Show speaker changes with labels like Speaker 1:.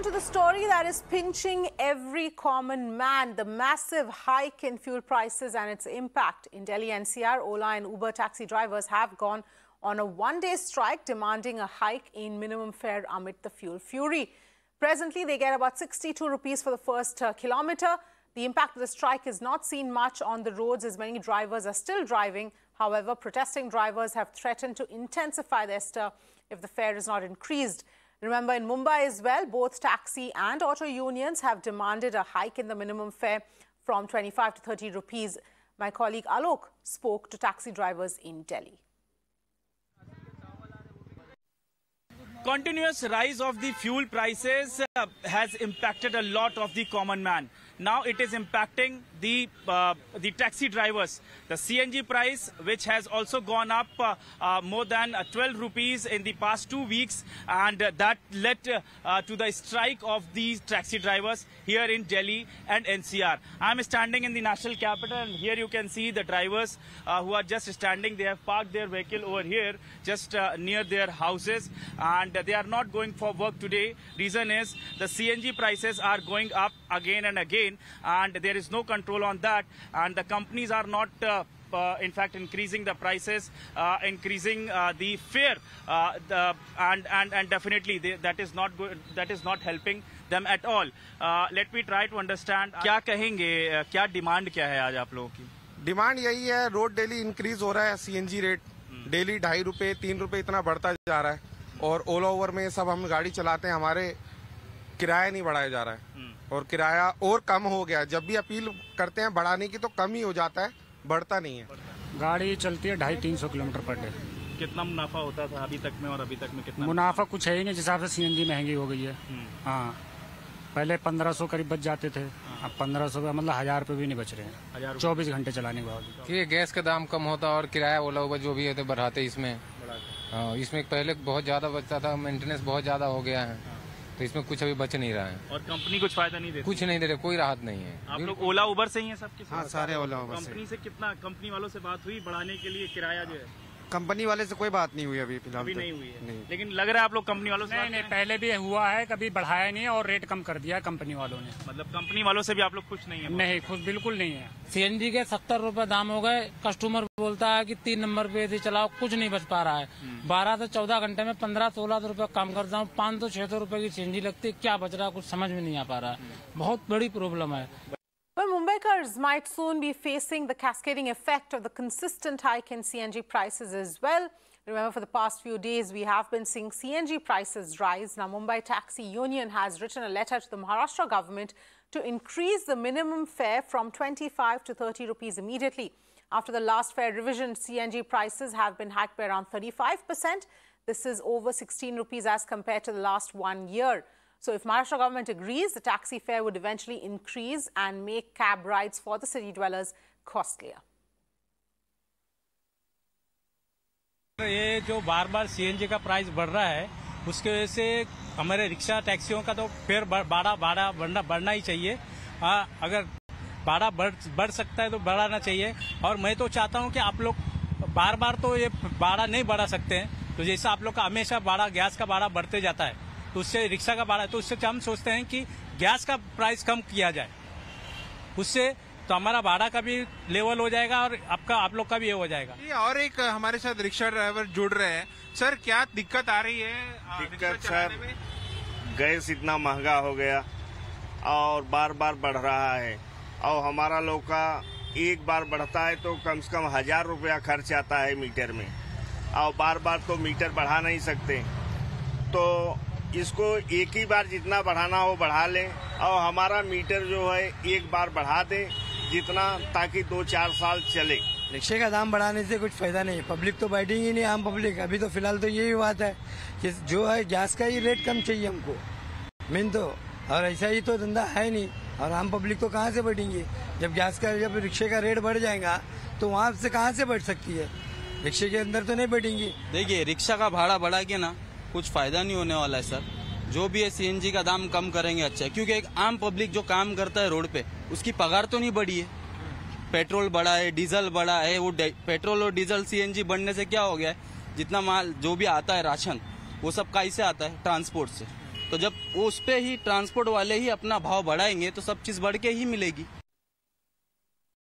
Speaker 1: on to the story that is pinching every common man, the massive hike in fuel prices and its impact. In Delhi NCR, Ola and Uber taxi drivers have gone on a one-day strike demanding a hike in minimum fare amid the fuel fury. Presently, they get about 62 rupees for the first kilometre. The impact of the strike is not seen much on the roads as many drivers are still driving. However, protesting drivers have threatened to intensify their stir if the fare is not increased. Remember, in Mumbai as well, both taxi and auto unions have demanded a hike in the minimum fare from 25 to 30 rupees. My colleague Alok spoke to taxi drivers in Delhi.
Speaker 2: Continuous rise of the fuel prices has impacted a lot of the common man. Now it is impacting the taxi drivers. The CNG price, which has also gone up more than 12 rupees in the past 2 weeks, and that led to the strike of these taxi drivers here in Delhi and NCR. I am standing in the national capital, and here you can see the drivers who are just standing. They have parked their vehicle over here just near their houses, and they are not going for work today. Reason is the CNG prices are going up again and again, and there is no control on that, and the companies are not in fact increasing the prices, increasing the fare, and definitely that is not good, that is not helping them at all. Let me try to understand. क्या कहेंगे, क्या demand क्या है आज आप लोगों की?
Speaker 3: Demand यही है, रोड डेली इंक्रीज हो रहा है, सीएनजी रेट डेली 2.5 रुपए 3 रुपए इतना बढ़ता जा रहा है, और ओला ओवर में सब हम गाड़ी चलाते हैं, हमारे किराया नहीं बढ़ाया जा रहा है, और किराया और कम हो गया। जब भी अपील करते हैं बढ़ाने की तो कम ही हो जाता है, बढ़ता नहीं है।
Speaker 4: गाड़ी चलती है 250-300 किलोमीटर पर डे।
Speaker 2: कितना मुनाफा होता था अभी तक में, और अभी तक में कितना
Speaker 4: मुनाफा? कुछ है ही नहीं, जिस हिसाब से सीएनजी महंगी हो गई है। हाँ, पहले 1500 करीब बच जाते थे, अब 1500 का मतलब 1000 रुपये भी नहीं बच रहे हैं 24 घंटे चलाने के बाद।
Speaker 5: ये गैस का दाम कम होता और किराया ओला उबर जो भी है तो बढ़ाते इसमें। हाँ, इसमें पहले बहुत ज्यादा बचता था, मेंटेनेंस बहुत ज्यादा हो गया है, तो इसमें कुछ अभी बच नहीं रहा है।
Speaker 2: और कंपनी कुछ फायदा नहीं देती? कुछ
Speaker 5: नहीं दे रहे, कोई राहत नहीं है।
Speaker 2: आप लोग ओला उबर से ही हैं सबके?
Speaker 3: हाँ, सारे ओला उबर से।
Speaker 2: कंपनी से कितना, कंपनी वालों से बात हुई बढ़ाने के लिए किराया जो है?
Speaker 3: कंपनी वाले से कोई बात नहीं हुई अभी फिलहाल।
Speaker 2: अभी नहीं हुई है नहीं। लेकिन लग रहा है आप लोग कंपनी वालों से?
Speaker 4: नहीं, पहले भी हुआ है, कभी बढ़ाया नहीं है और रेट कम कर दिया कंपनी वालों ने।
Speaker 2: मतलब कंपनी वालों से भी आप लोग खुश नहीं है?
Speaker 4: नहीं, खुश बिल्कुल नहीं है।
Speaker 6: सीएनजी के 70 रुपए दाम हो गए, कस्टमर बोलता है कि 3 नंबर पे से चलाओ, कुछ नहीं बच पा रहा है। 12 से 14 घंटे में 15-16 रुपए कम करता हूँ, 500-600 रुपए की सीएनजी लगती है, क्या बच रहा है कुछ समझ में नहीं आ पा रहा है, बहुत बड़ी प्रॉब्लम है।
Speaker 1: Well, Mumbaikars might soon be facing the cascading effect of the consistent hike in CNG prices as well. Remember, for the past few days, we have been seeing CNG prices rise. Now, Mumbai Taxi Union has written a letter to the Maharashtra government to increase the minimum fare from 25 to 30 rupees immediately. After the last fare revision, CNG prices have been hiked by around 35%. This is over 16 rupees as compared to the last 1 year. So if Maharashtra government agrees, the taxi fare would eventually increase and make cab rides for the city dwellers costlier.
Speaker 7: ये जो बार बार CNG का price बढ़ रहा है, उसके वजह से हमारे रिक्शा टैक्सियों का तो फेयर बढ़ना ही चाहिए। अगर भाड़ा बढ़ सकता है तो बढ़ाना चाहिए, और मैं तो चाहता हूँ कि आप लोग बार बार तो ये भाड़ा नहीं बढ़ा सकते हैं। तो जैसा आप लोग का हमेशा भाड़ा, गैस का भाड़ा बढ़ते जाता है, तो उससे रिक्शा का भाड़ा, तो उससे हम सोचते हैं कि गैस का प्राइस कम किया जाए, उससे तो हमारा भाड़ा का भी लेवल हो जाएगा और आप लोग का भी ये हो जाएगा।
Speaker 8: और एक हमारे साथ रिक्शा ड्राइवर जुड़ रहे हैं। सर, क्या दिक्कत आ रही है?
Speaker 9: दिक्कत सर, गैस इतना महंगा हो गया और बार बार बढ़ रहा है, और हमारा लोग का एक बार बढ़ता है तो कम से कम 1000 रुपया खर्च आता है मीटर में, और बार बार तो मीटर बढ़ा नहीं सकते, तो इसको एक ही बार जितना बढ़ाना हो बढ़ा लें, और हमारा मीटर जो है एक बार बढ़ा दें जितना, ताकि 2-4 साल चले।
Speaker 10: रिक्शे का दाम बढ़ाने से कुछ फायदा नहीं है, पब्लिक तो बैठेंगी नहीं, आम पब्लिक। अभी तो फिलहाल तो यही बात है कि जो है गैस का ही रेट कम चाहिए हमको मेन तो, और ऐसा ही तो धंधा है नहीं, और आम पब्लिक तो कहाँ से बैठेंगी? जब रिक्शे का रेट बढ़ जाएगा तो वहाँ से कहाँ से बैठ सकती है? रिक्शे के अंदर तो नहीं बैठेंगी।
Speaker 11: देखिए, रिक्शा का भाड़ा बढ़ा के ना कुछ फायदा नहीं होने वाला है सर। जो भी है सीएनजी का दाम कम करेंगे अच्छा है, क्योंकि एक आम पब्लिक जो काम करता है रोड पे, उसकी पगार तो नहीं बढ़ी है। पेट्रोल बढ़ा है, डीजल बढ़ा है, वो पेट्रोल और डीजल सीएनजी बढ़ने से क्या हो गया है, जितना माल जो भी आता है राशन, वो सब कैसे आता है? ट्रांसपोर्ट से। तो जब उस पे ही ट्रांसपोर्ट वाले ही अपना भाव बढ़ाएंगे तो सब चीज बढ़ के ही मिलेगी।